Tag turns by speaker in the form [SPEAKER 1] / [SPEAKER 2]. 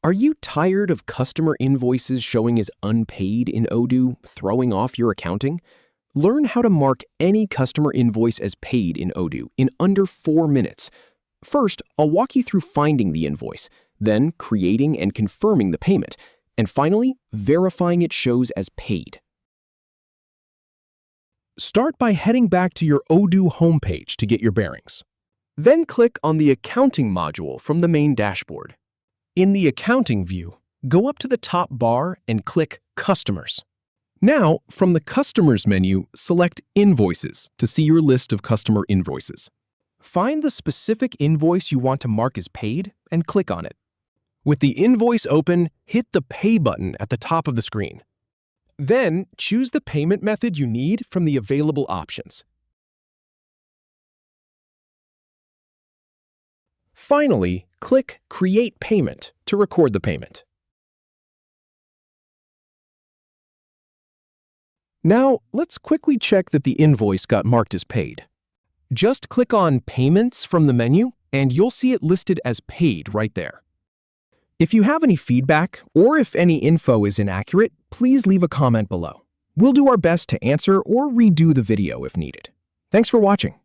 [SPEAKER 1] Are you tired of customer invoices showing as unpaid in Odoo, throwing off your accounting? Learn how to mark any customer invoice as paid in Odoo in under 4 minutes. First, I'll walk you through finding the invoice, then creating and confirming the payment, and finally, verifying it shows as paid.
[SPEAKER 2] Start by heading back to your Odoo homepage to get your bearings. Then click on the Accounting module from the main dashboard. In the Accounting view, go up to the top bar and click Customers. Now, from the Customers menu, select Invoices to see your list of customer invoices. Find the specific invoice you want to mark as paid and click on it. With the invoice open, hit the Pay button at the top of the screen. Then, choose the payment method you need from the available options. Finally, click Create Payment to record the payment. Now, let's quickly check that the invoice got marked as paid. Just click on Payments from the menu, and you'll see it listed as paid right there. If you have any feedback, or if any info is inaccurate, please leave a comment below. We'll do our best to answer or redo the video if needed. Thanks for watching.